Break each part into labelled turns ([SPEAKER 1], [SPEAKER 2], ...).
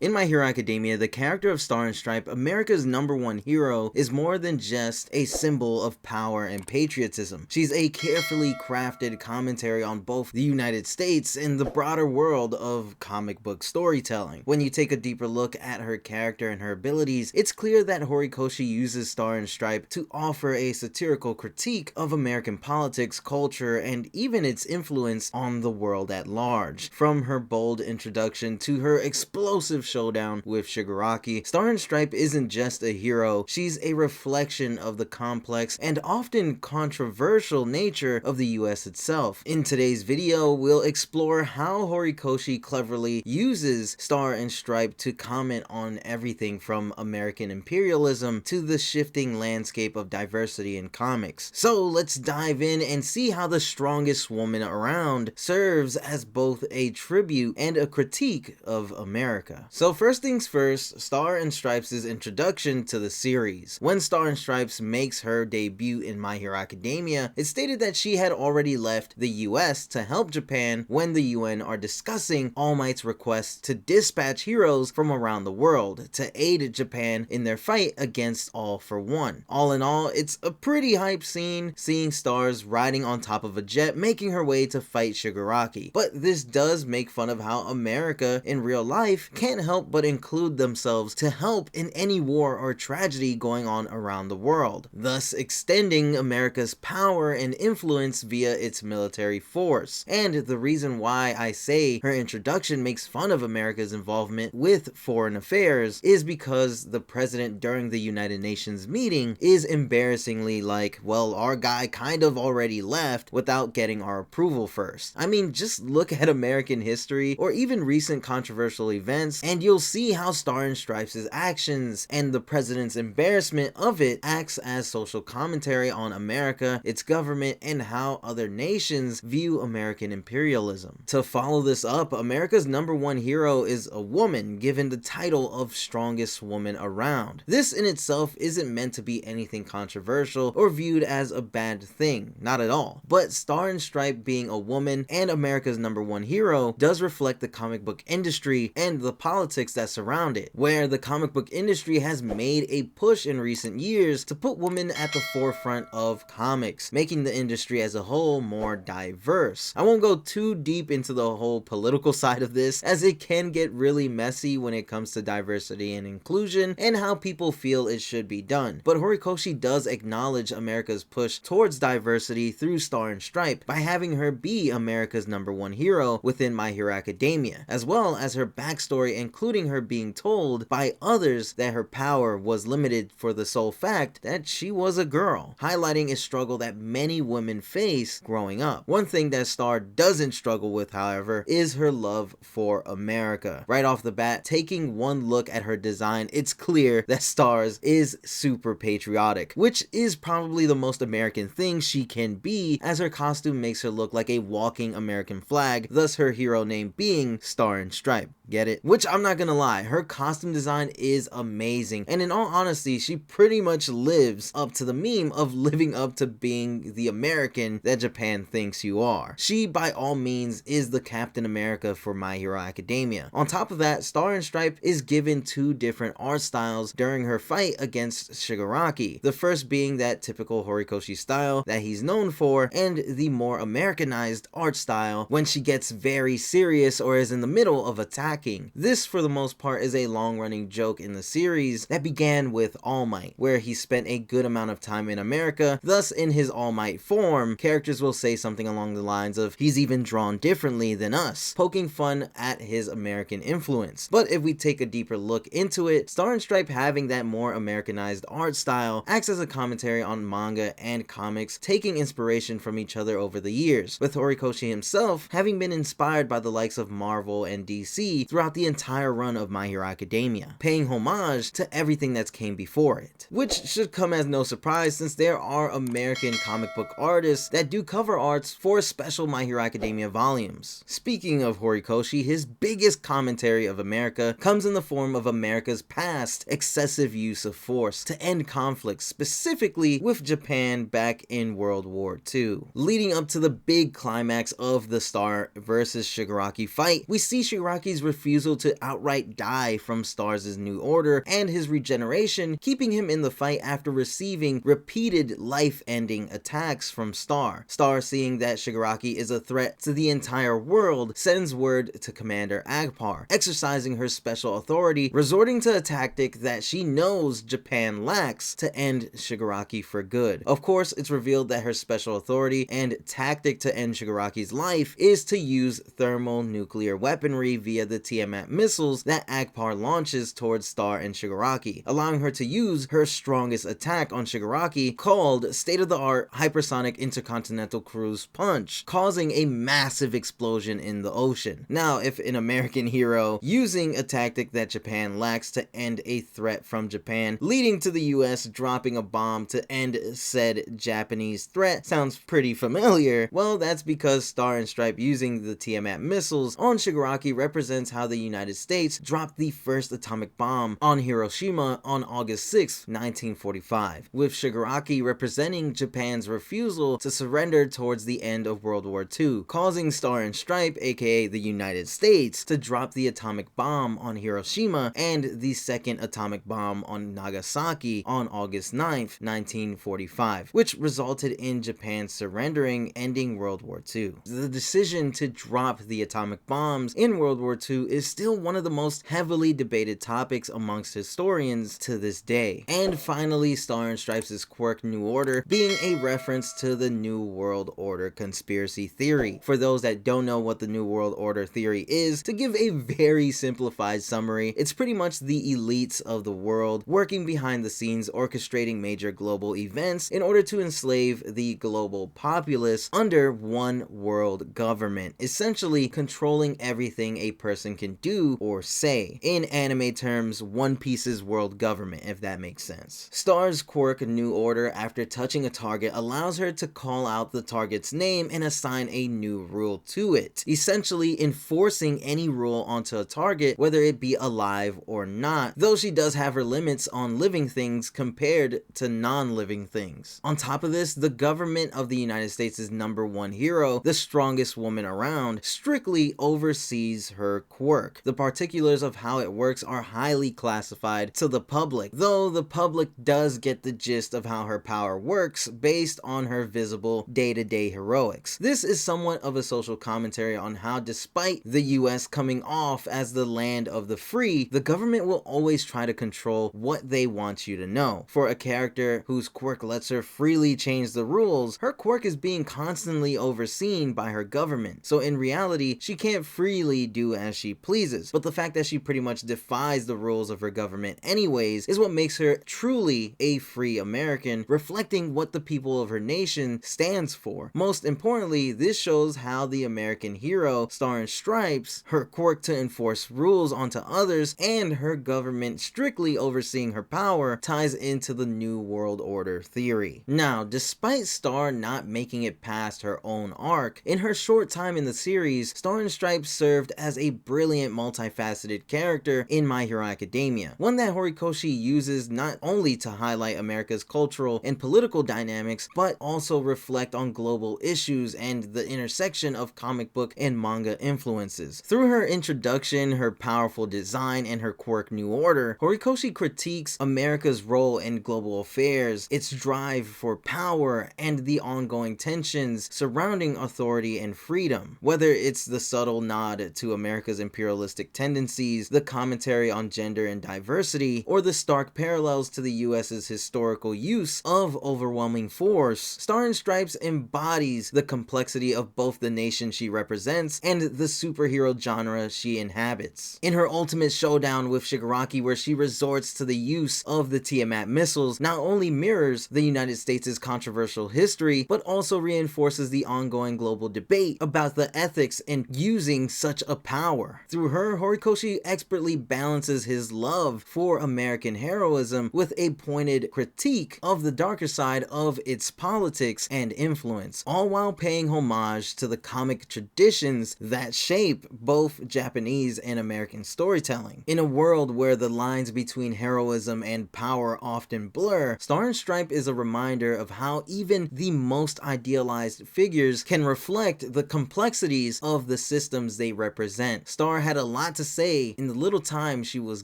[SPEAKER 1] In My Hero Academia, the character of Star and Stripe, America's #1 hero, is more than just a symbol of power and patriotism. She's a carefully crafted commentary on both the United States and the broader world of comic book storytelling. When you take a deeper look at her character and her abilities, it's clear that Horikoshi uses Star and Stripe to offer a satirical critique of American politics, culture, and even its influence on the world at large. From her bold introduction to her explosive showdown with Shigaraki, Star and Stripe isn't just a hero, she's a reflection of the complex and often controversial nature of the US itself. In today's video, we'll explore how Horikoshi cleverly uses Star and Stripe to comment on everything from American imperialism to the shifting landscape of diversity in comics. So let's dive in and see how the strongest woman around serves as both a tribute and a critique of America. So first things first, Star and Stripes' introduction to the series. When Star and Stripes makes her debut in My Hero Academia, it's stated that she had already left the US to help Japan when the UN are discussing All Might's request to dispatch heroes from around the world to aid Japan in their fight against All for One. All in all, it's a pretty hype scene, seeing Stars riding on top of a jet making her way to fight Shigaraki. But this does make fun of how America in real life can't help but include themselves to help in any war or tragedy going on around the world, thus extending America's power and influence via its military force. And the reason why I say her introduction makes fun of America's involvement with foreign affairs is because the president during the United Nations meeting is embarrassingly like, well, our guy kind of already left without getting our approval first. I mean, just look at American history or even recent controversial events and you'll see how Star and Stripes' actions and the president's embarrassment of it acts as social commentary on America, its government, and how other nations view American imperialism. To follow this up, America's #1 hero is a woman given the title of strongest woman around. This in itself isn't meant to be anything controversial or viewed as a bad thing, not at all. But Star and Stripe being a woman and America's #1 hero does reflect the comic book industry and the politics that surround it, where the comic book industry has made a push in recent years to put women at the forefront of comics, making the industry as a whole more diverse. I won't go too deep into the whole political side of this, as it can get really messy when it comes to diversity and inclusion and how people feel it should be done. But Horikoshi does acknowledge America's push towards diversity through Star and Stripe by having her be America's #1 hero within My Hero Academia, as well as her backstory including her being told by others that her power was limited for the sole fact that she was a girl, highlighting a struggle that many women face growing up. One thing that Star doesn't struggle with, however, is her love for America. Right off the bat, taking one look at her design, it's clear that Stars is super patriotic, which is probably the most American thing she can be, as her costume makes her look like a walking American flag, thus her hero name being Star and Stripe. Get it? Which I'm not gonna lie, her costume design is amazing, and in all honesty, she pretty much lives up to the meme of living up to being the American that Japan thinks you are. She, by all means, is the Captain America for My Hero Academia. On top of that, Star and Stripe is given two different art styles during her fight against Shigaraki. The first being that typical Horikoshi style that he's known for, and the more Americanized art style when she gets very serious or is in the middle of attacking. This, for the most part, is a long-running joke in the series that began with All Might, where he spent a good amount of time in America. Thus, in his All Might form, characters will say something along the lines of, he's even drawn differently than us, poking fun at his American influence. But if we take a deeper look into it, Star and Stripe having that more Americanized art style acts as a commentary on manga and comics, taking inspiration from each other over the years, with Horikoshi himself having been inspired by the likes of Marvel and DC throughout the entire run of My Hero Academia, paying homage to everything that's came before it. Which should come as no surprise, since there are American comic book artists that do cover arts for special My Hero Academia volumes. Speaking of Horikoshi, his biggest commentary of America comes in the form of America's past excessive use of force to end conflicts, specifically with Japan back in World War II. Leading up to the big climax of the Star versus Shigaraki fight, we see Shigaraki's refusal to outright die from Stars' new order, and his regeneration, keeping him in the fight after receiving repeated life-ending attacks from Star. Star, seeing that Shigaraki is a threat to the entire world, sends word to Commander Agpar, exercising her special authority, resorting to a tactic that she knows Japan lacks to end Shigaraki for good. Of course, it's revealed that her special authority and tactic to end Shigaraki's life is to use thermonuclear weaponry via the Tiamat missiles that Agpar launches towards Star and Shigaraki, allowing her to use her strongest attack on Shigaraki, called state-of-the-art hypersonic intercontinental cruise punch, causing a massive explosion in the ocean. Now, if an American hero using a tactic that Japan lacks to end a threat from Japan, leading to the US dropping a bomb to end said Japanese threat sounds pretty familiar, well, that's because Star and Stripe using the Tiamat missiles on Shigaraki represents how the United States dropped the first atomic bomb on Hiroshima on August 6, 1945, with Shigaraki representing Japan's refusal to surrender towards the end of World War II, causing Star and Stripe, aka the United States, to drop the atomic bomb on Hiroshima and the second atomic bomb on Nagasaki on August 9, 1945, which resulted in Japan surrendering, ending World War II. The decision to drop the atomic bombs in World War II is still one of the most heavily debated topics amongst historians to this day. And finally, Star and Stripes' quirk New Order being a reference to the New World Order conspiracy theory. For those that don't know what the New World Order theory is, to give a very simplified summary, it's pretty much the elites of the world working behind the scenes, orchestrating major global events in order to enslave the global populace under one world government, essentially controlling everything a person can do or say. In anime terms, One Piece's world government, if that makes sense. Star's quirk New Order, after touching a target, allows her to call out the target's name and assign a new rule to it, essentially enforcing any rule onto a target, whether it be alive or not, though she does have her limits on living things compared to non-living things. On top of this, the government of the United States' #1 hero, the strongest woman around, strictly oversees her quirk. The particulars of how it works are highly classified to the public, though the public does get the gist of how her power works based on her visible day-to-day heroics. This is somewhat of a social commentary on how, despite the US coming off as the land of the free, the government will always try to control what they want you to know. For a character whose quirk lets her freely change the rules, her quirk is being constantly overseen by her government, so in reality, she can't freely do as she pleases. But the fact that she pretty much defies the rules of her government anyways is what makes her truly a free American, reflecting what the people of her nation stands for. Most importantly, this shows how the American hero, Star and Stripes, her quirk to enforce rules onto others, and her government strictly overseeing her power ties into the New World Order theory. Now, despite Star not making it past her own arc, in her short time in the series, Star and Stripes served as a brilliant multifaceted character in My Hero Academia, one that Horikoshi uses not only to highlight America's cultural and political dynamics, but also reflect on global issues and the intersection of comic book and manga influences. Through her introduction, her powerful design, and her quirk New Order, Horikoshi critiques America's role in global affairs, its drive for power, and the ongoing tensions surrounding authority and freedom. Whether it's the subtle nod to America's imperialistic tendencies, the commentary on gender and diversity, or the stark parallels to the US's historical use of overwhelming force, Star and Stripes embodies the complexity of both the nation she represents and the superhero genre she inhabits. In her ultimate showdown with Shigaraki, where she resorts to the use of the Tiamat missiles, not only mirrors the United States' controversial history, but also reinforces the ongoing global debate about the ethics in using such a power. Through her, Horikoshi expertly balances his love for American heroism with a pointed critique of the darker side of its politics and influence, all while paying homage to the comic traditions that shape both Japanese and American storytelling. In a world where the lines between heroism and power often blur, Star and Stripe is a reminder of how even the most idealized figures can reflect the complexities of the systems they represent. Star had a lot to say in the little time she was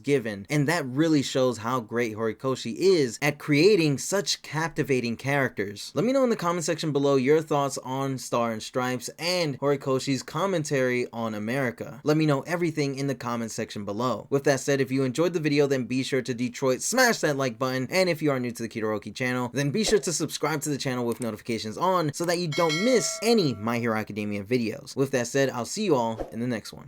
[SPEAKER 1] given, and that really shows how great Horikoshi is at creating such captivating characters. Let me know in the comment section below your thoughts on Star and Stripes and Horikoshi's commentary on America. Let me know everything in the comment section below. With that said, if you enjoyed the video, then be sure to Detroit smash that like button, and if you are new to the Kitoroki channel, then be sure to subscribe to the channel with notifications on so that you don't miss any My Hero Academia videos. With that said, I'll see you all in the next one.